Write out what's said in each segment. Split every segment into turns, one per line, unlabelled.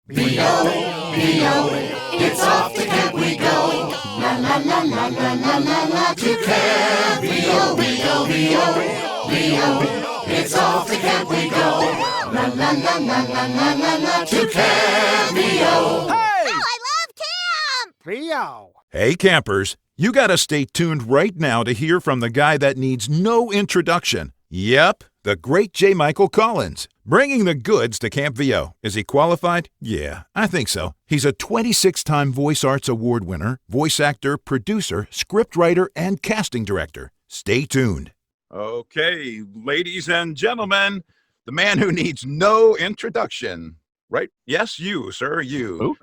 It's off to camp we go. La la la la la la la la to camp. It's off to camp we go. La la la la la la la la to camp.
Hey!
Oh, I love camp!
Rio.
Hey, campers, you gotta stay tuned right now to hear from the guy that needs no introduction. Yep, the great J. Michael Collins, bringing the goods to Camp VO. Is he qualified? Yeah, I think so. He's a 26-time Voice Arts Award winner, voice actor, producer, scriptwriter, and casting director. Stay tuned. Okay, ladies and gentlemen, the man who needs no introduction. Right? Yes, you, sir, you.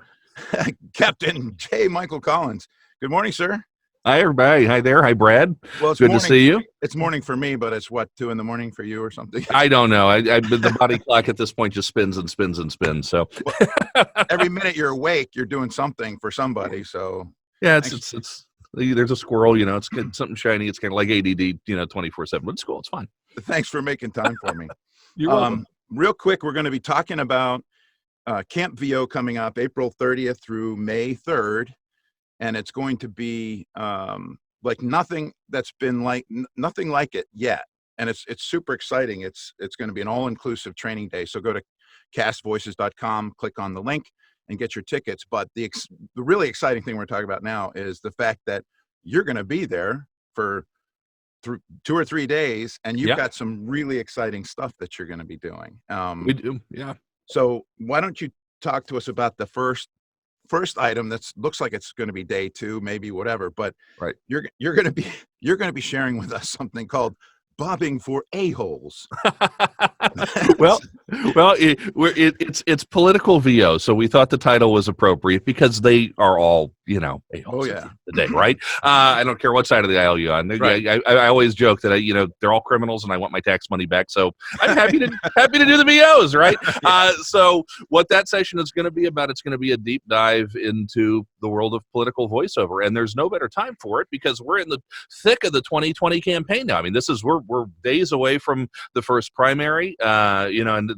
Captain J. Michael Collins. Good morning, sir.
Hi, everybody. Hi there. Hi, Brad.
Well, it's
good
morning.
To see you.
It's morning for me, but it's what, 2 a.m. for you or something?
I don't know. The body clock at this point just spins and spins and spins. So
every minute you're awake, you're doing something for somebody. So
yeah, it's there's a squirrel. You know, it's good, something shiny. It's kind of like ADD. 24/7. But it's cool. It's fine.
Thanks for making time for me.
You're welcome.
Real quick, we're going to be talking about Camp VO coming up April 30th through May 3rd. And it's going to be like nothing that's been nothing like it yet. And it's super exciting. It's going to be an all-inclusive training day. So go to castvoices.com, click on the link, and get your tickets. But the really exciting thing we're talking about now is the fact that you're going to be there for 2 or 3 days, and you've got some really exciting stuff that you're going to be doing.
We do, yeah.
So why don't you talk to us about the first item that looks like it's going to be day 2, maybe whatever, but
right.
You're going to be sharing with us something called bobbing for a-holes.
well, it's political VO, so we thought the title was appropriate because they are all a-holes today, right? I don't care what side of the aisle you're on.
Right.
I always joke that they're all criminals and I want my tax money back, so I'm happy to do the VOs, right? So what that session is going to be about, it's going to be a deep dive into the world of political voiceover, and there's no better time for it because we're in the thick of the 2020 campaign now. I mean, we're days away from the first primary, and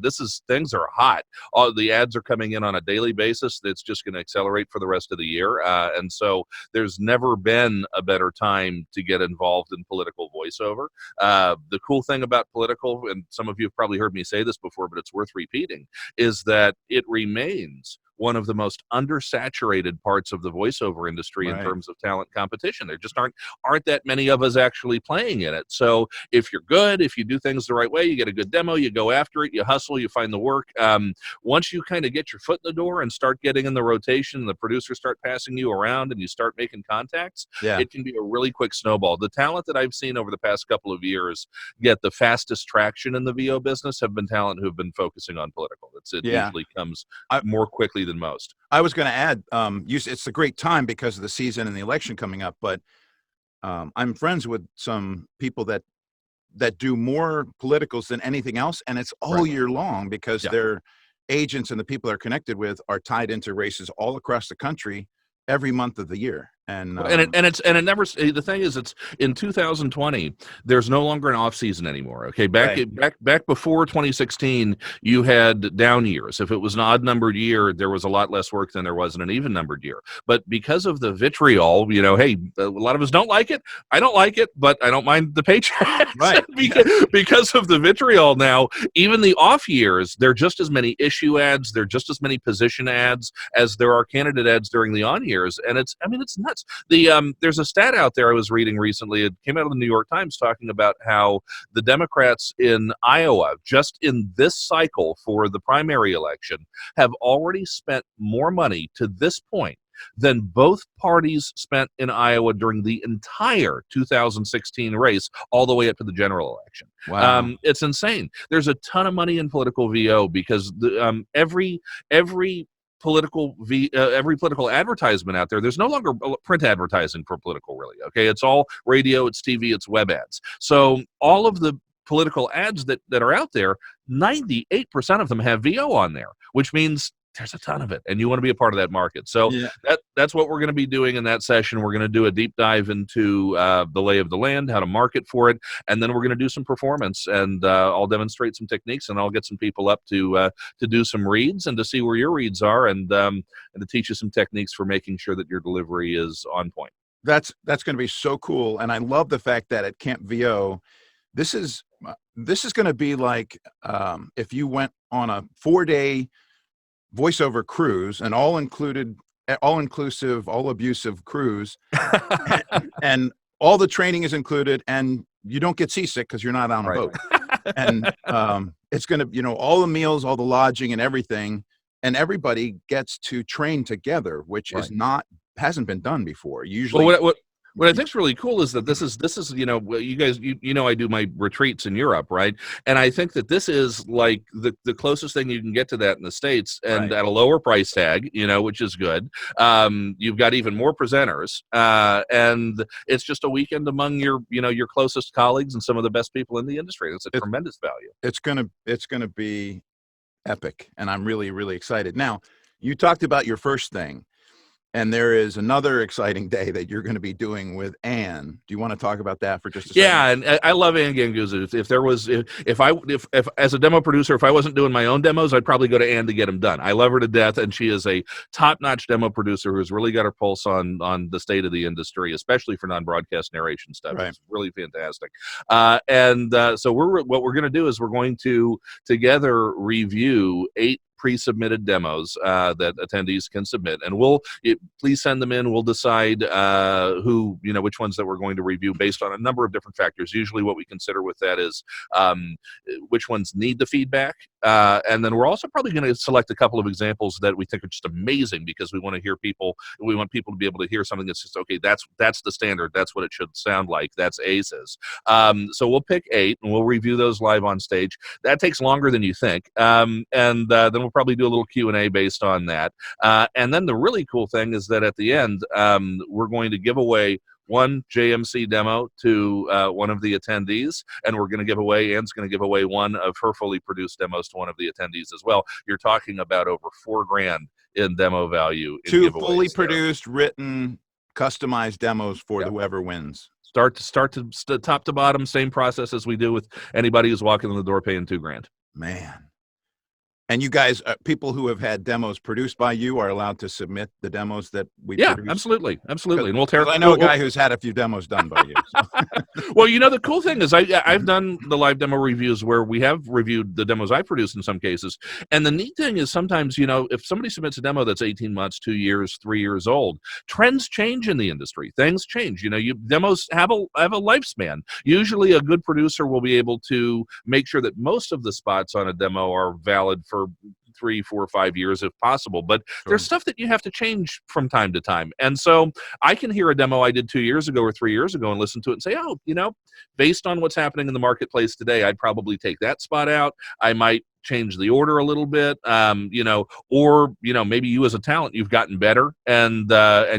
things are hot. All the ads are coming in on a daily basis. It's just going to accelerate for the rest of the year. And so there's never been a better time to get involved in political voiceover. The cool thing about political, and some of you have probably heard me say this before, but it's worth repeating, is that it remains one of the most undersaturated parts of the voiceover industry in terms of talent competition. There just aren't that many of us actually playing in it. So if you're good, if you do things the right way, you get a good demo, you go after it, you hustle, you find the work. Once you kind of get your foot in the door and start getting in the rotation, the producers start passing you around and you start making contacts, it can be a really quick snowball. The talent that I've seen over the past couple of years get the fastest traction in the VO business have been talent who have been focusing on political. It usually comes more quickly than most.
I was going to add, it's a great time because of the season and the election coming up, but I'm friends with some people that do more politicals than anything else, and it's all year long because their agents and the people they're connected with are tied into races all across the country every month of the year. And
it never. The thing is, it's in 2020. There's no longer an off season anymore. Okay, back before 2016, you had down years. If it was an odd numbered year, there was a lot less work than there was in an even numbered year. But because of the vitriol, hey, a lot of us don't like it. I don't like it, but I don't mind the paycheck.
Right.
because of the vitriol now, even the off years, there are just as many issue ads, there are just as many position ads as there are candidate ads during the on years, and it's nuts. There's a stat out there I was reading recently. It came out of the New York Times talking about how the Democrats in Iowa, just in this cycle for the primary election, have already spent more money to this point than both parties spent in Iowa during the entire 2016 race, all the way up to the general election.
Wow.
It's insane. There's a ton of money in political VO because every political advertisement out there, there's no longer print advertising for political, really. Okay, it's all radio, it's TV, it's web ads. So all of the political ads that are out there, 98% of them have VO on there, which means there's a ton of it, and you want to be a part of that market. So
Yeah.
that's what we're going to be doing in that session. We're going to do a deep dive into the lay of the land, how to market for it, and then we're going to do some performance, and I'll demonstrate some techniques, and I'll get some people up to do some reads and to see where your reads are, and to teach you some techniques for making sure that your delivery is on point.
That's going to be so cool, and I love the fact that at Camp VO, this is going to be like if you went on a 4-day voiceover cruise, an all inclusive, all abusive cruise, and all the training is included, and you don't get seasick because you're not on a
Right.
boat. And it's going to, all the meals, all the lodging, and everything, and everybody gets to train together, which hasn't been done before. Usually,
Well, what I think is really cool is that this is you guys I do my retreats in Europe, right? And I think that this is like the closest thing you can get to that in the States, and
Right.
at a lower price tag, which is good. You've got even more presenters, and it's just a weekend among your closest colleagues and some of the best people in the industry. That's a tremendous value.
it's gonna be epic, and I'm really, really excited. Now, you talked about your first thing. And there is another exciting day that you're going to be doing with Anne. Do you want to talk about that for just a second?
Yeah, and I love Ann Ganguza. If as a demo producer, if I wasn't doing my own demos, I'd probably go to Ann to get them done. I love her to death, and she is a top-notch demo producer who's really got her pulse on the state of the industry, especially for non-broadcast narration stuff.
Right.
It's really fantastic. So what we're going to do is we're going to together review 8 pre-submitted demos that attendees can submit, and please send them in. We'll decide which ones that we're going to review based on a number of different factors. Usually what we consider with that is which ones need the feedback, and then we're also probably going to select a couple of examples that we think are just amazing, because we want people to be able to hear something that's just, okay, that's the standard, that's what it should sound like, that's ACEs. So we'll pick 8 and we'll review those live on stage. That takes longer than you think, and then we'll probably do a little Q&A based on that. And then the really cool thing is that at the end, we're going to give away one JMC demo to one of the attendees, and Anne's going to give away one of her fully produced demos to one of the attendees as well. You're talking about over $4,000 in demo value.
2 fully produced, written, customized demos for
Yep.
whoever wins.
Start to top to bottom, same process as we do with anybody who's walking in the door paying $2,000.
Man. And you guys, people who have had demos produced by you are allowed to submit the demos that we produce?
Absolutely. And we'll
'Cause I know a guy who's had a few demos done by you. So.
Well, the cool thing is I've done the live demo reviews where we have reviewed the demos I produced in some cases. And the neat thing is sometimes, if somebody submits a demo that's 18 months, 2 years, 3 years old, trends change in the industry. Things change. Demos have a lifespan. Usually a good producer will be able to make sure that most of the spots on a demo are valid for 3, 4, 5 years if possible, but there's stuff that you have to change from time to time. And so I can hear a demo I did 2 years ago or 3 years ago and listen to it and say, oh, based on what's happening in the marketplace today, I'd probably take that spot out. I might change the order a little bit, or maybe you as a talent, you've gotten better, and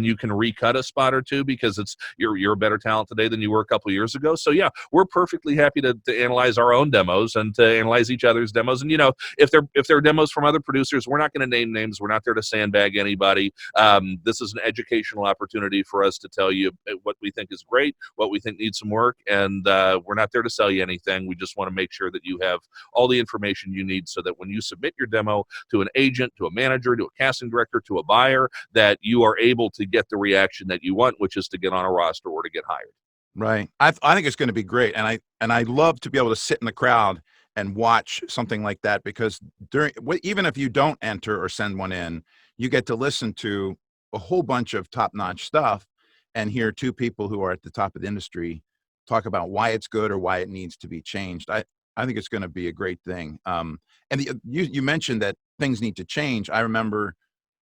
you can recut a spot or two because you're a better talent today than you were a couple of years ago. So yeah, we're perfectly happy to analyze our own demos and to analyze each other's demos. And if they're demos from other producers, we're not going to name names. We're not there to sandbag anybody. This is an educational opportunity for us to tell you what we think is great, what we think needs some work, and we're not there to sell you anything. We just want to make sure that you have all the information you need, so that when you submit your demo to an agent, to a manager, to a casting director, to a buyer, that you are able to get the reaction that you want, which is to get on a roster or to get hired.
Right. I think it's going to be great. And I love to be able to sit in the crowd and watch something like that, because even if you don't enter or send one in, you get to listen to a whole bunch of top-notch stuff and hear 2 people who are at the top of the industry talk about why it's good or why it needs to be changed. I think it's going to be a great thing. You mentioned that things need to change. I remember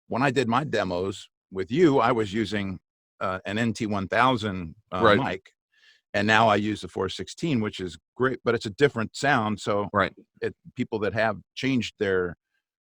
when I did my demos with you, I was using an NT1000
Right.
mic, and now I use the 416, which is great, but it's a different sound. So
Right.
People that have changed their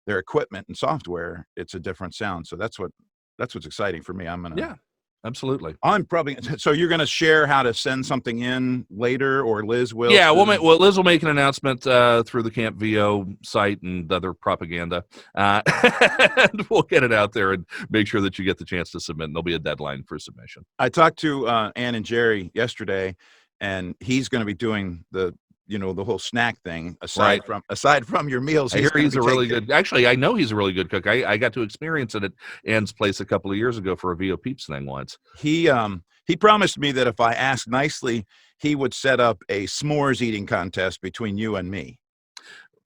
equipment and software, it's a different sound. So that's what's exciting for me. I'm gonna
Absolutely.
I'm probably so you're going to share how to send something in later, or Liz will.
Yeah, Liz will make an announcement through the Camp VO site and other propaganda, and we'll get it out there and make sure that you get the chance to submit. And there'll be a deadline for submission.
I talked to Ann and Jerry yesterday, and he's going to be doing the whole snack thing aside from your meals.
I hear he's a really good. Actually, I know he's a really good cook. I got to experience it at Ann's place a couple of years ago for a VO Peeps thing once.
He promised me that if I asked nicely, he would set up a s'mores eating contest between you and me.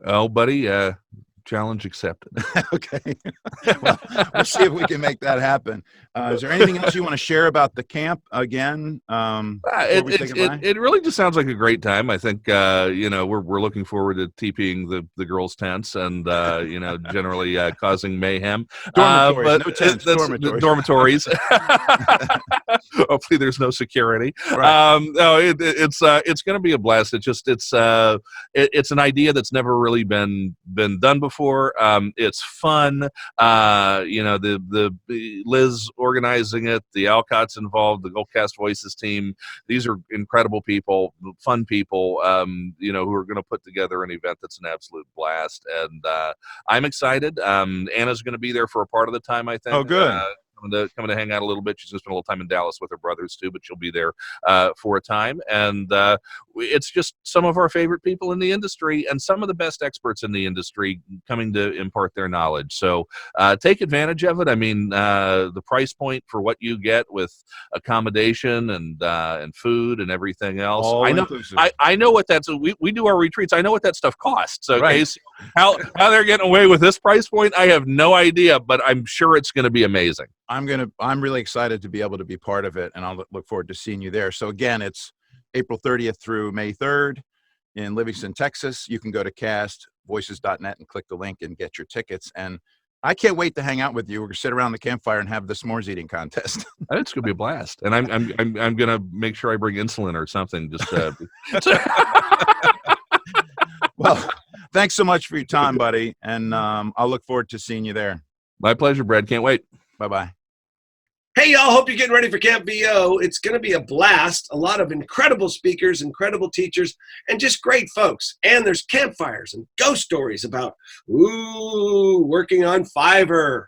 Oh, buddy, challenge accepted.
Okay. Well, we'll see if we can make that happen. Is there anything else you want to share about the camp again?
It really just sounds like a great time. I think we're looking forward to TPing the girls' tents and generally causing mayhem.
Dormitories,
but
no tents,
dormitories. Hopefully, there's no security.
Right.
No, it's going to be a blast. It's an idea that's never really been done before. It's fun. The Liz organizing it, the Alcott's involved, the Goldcast Voices team. These are incredible people, fun people, who are going to put together an event that's an absolute blast. And I'm excited. Anna's going to be there for a part of the time, I think.
Oh, good.
Coming to hang out a little bit. She's going to spend a little time in Dallas with her brothers too, but she'll be there for a time. And it's just some of our favorite people in the industry and some of the best experts in the industry coming to impart their knowledge. So take advantage of it. I mean, the price point for what you get with accommodation and food and everything else. I know what that's. We do our retreats. I know what that stuff costs. Okay,
right.
So how they're getting away with this price point, I have no idea, but I'm sure it's going to be amazing.
I'm really excited to be able to be part of it, and I'll look forward to seeing you there. So again, it's April 30th through May 3rd in Livingston, Texas. You can go to castvoices.net and click the link and get your tickets. And I can't wait to hang out with you. We're gonna sit around the campfire and have the s'mores eating contest.
It's gonna be a blast, and I'm gonna make sure I bring insulin or something. Just
well, thanks so much for your time, buddy, and I'll look forward to seeing you there.
My pleasure, Brad. Can't wait.
Bye-bye.
Hey, y'all. Hope you're getting ready for Camp VO. It's going to be a blast. A lot of incredible speakers, incredible teachers, and just great folks. And there's campfires and ghost stories about, working on Fiverr.